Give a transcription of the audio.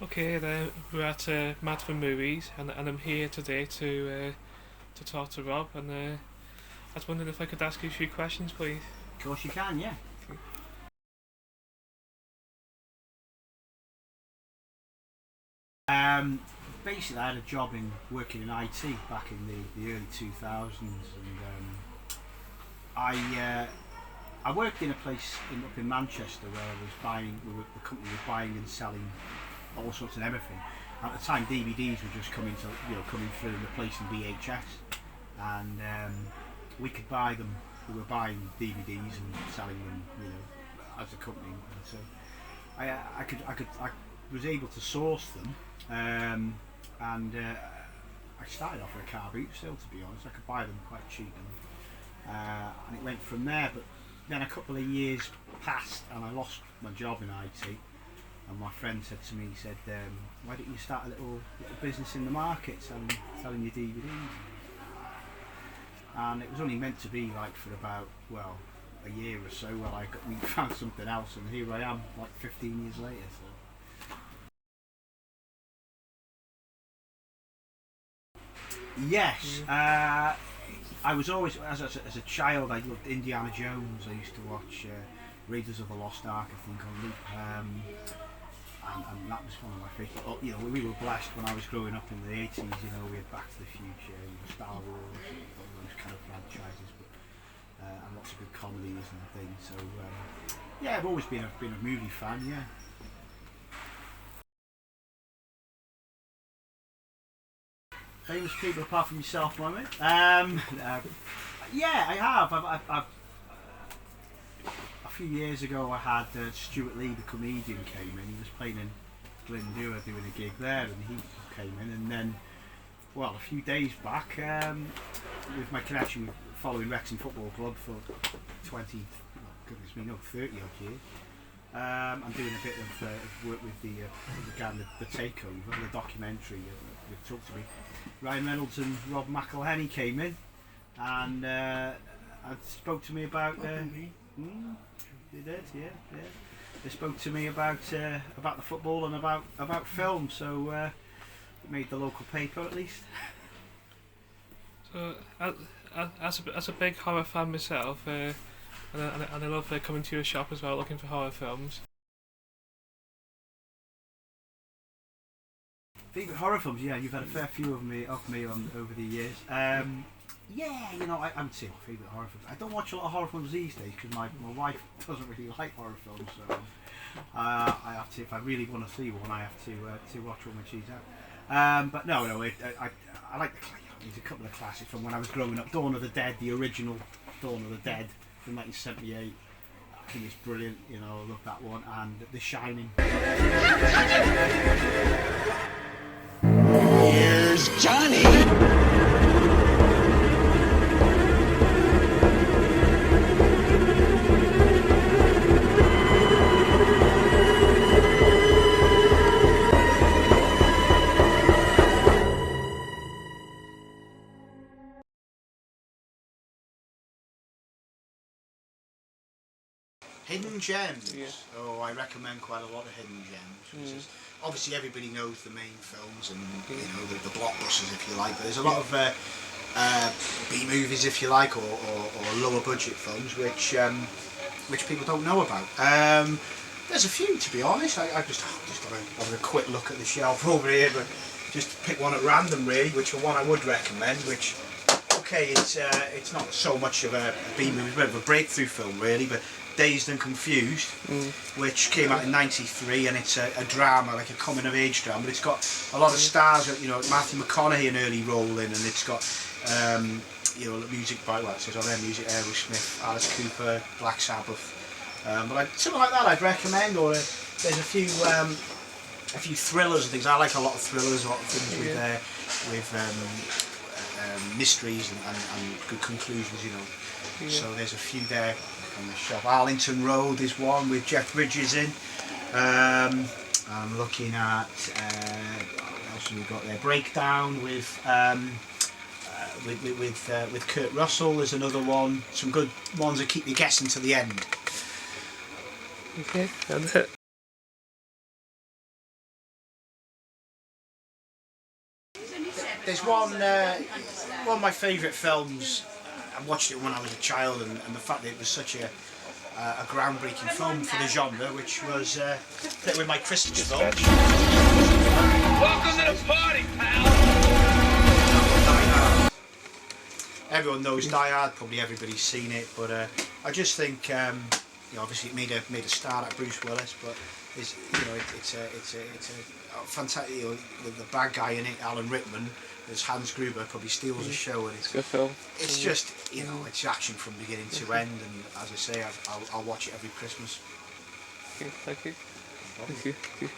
Okay, then we're at Mad for Movies, and I'm here today to talk to Rob, and I was wondering if I could ask you a few questions, please. Of course you can, yeah. Um, Basically, I had a job in working in IT back in the early 2000s, and I worked in a place up in Manchester where the company was buying and selling all sorts of everything. At the time, DVDs were just coming through and replacing VHS, and we could buy them. We were buying DVDs and selling them, as a company. And so I was able to source them, and I started off with a car boot still, to be honest. I could buy them quite cheap, and it went from there. But then a couple of years passed, and I lost my job in IT. And my friend said to me, he said, why don't you start a little business in the market selling your DVDs? And it was only meant to be like for about, a year or so while we found something else, and here I am like 15 years later. So. Yes, I was always, as a child, I loved Indiana Jones. I used to watch Raiders of the Lost Ark, I think, on loop. And that was one of my favourite. We were blessed when I was growing up in the 80s. We had Back to the Future, Star Wars, all those kind of franchises, and lots of good comedies and things. So I've always been a movie fan. Yeah. Famous people apart from yourself, Mohammed. Yeah, I have. I've a few years ago, I had Stuart Lee, the comedian, came in. He was playing in Glyndŵr, doing a gig there, and he came in. And then, a few days back, with my connection with following Wrexham Football Club for 30 odd years, I'm doing a bit of work with the Takeover, the documentary. They talked to me. Ryan Reynolds and Rob McElhenney came in, and spoke to me about. They did, yeah. They spoke to me about the football and about film, so it made the local paper at least. So, as a big horror fan myself, and I love coming to your shop as well, looking for horror films. Favourite horror films? Yeah, you've had a fair few of me over the years. I would say my favourite horror films. I don't watch a lot of horror films these days because my wife doesn't really like horror films. So I have to, if I really want to see one, I have to watch one when she's out. But no, I like there's a couple of classics from when I was growing up. Dawn of the Dead, the original Dawn of the Dead from 1978. I think it's brilliant. I love that one. And The Shining. Here's Johnny! Hidden gems. Yeah. Oh, I recommend quite a lot of hidden gems. Obviously, everybody knows the main films and the blockbusters, if you like. But there's a lot of B movies, if you like, or lower budget films which people don't know about. There's a few, to be honest. I just have a quick look at the shelf over here, but just pick one at random, really. Which one I would recommend. Which, okay, it's not so much of a B movie, it's a bit of a breakthrough film, really, but Dazed and Confused, which came out in '93, and it's a drama, like a coming of age drama. But it's got a lot of stars, Matthew McConaughey an early role in, and it's got the music by it says on there, music Aerosmith, Alice Cooper, Black Sabbath. But something like that I'd recommend. Or there's a few thrillers and things. I like a lot of thrillers, a lot of things with mysteries and good conclusions. Yeah. So there's a few there on the shop. Arlington Road is one with Jeff Bridges in. I'm looking at what else have we got there? Breakdown with Kurt Russell. There's another one. Some good ones that keep you guessing to the end. Okay, that's it. there's one of my favourite films. I watched it when I was a child, and the fact that it was such a groundbreaking film for the genre, which was with my Christmas film. Welcome to the party, pal! Everyone knows Die Hard, probably everybody's seen it, but I just think, obviously it made a star at Bruce Willis, but it's a fantastic. The bad guy in it, Alan Rickman, as Hans Gruber, probably steals the show, and it's Good film. It's just, it's action from beginning to end, and as I say, I'll watch it every Christmas. Thank you. Thank you.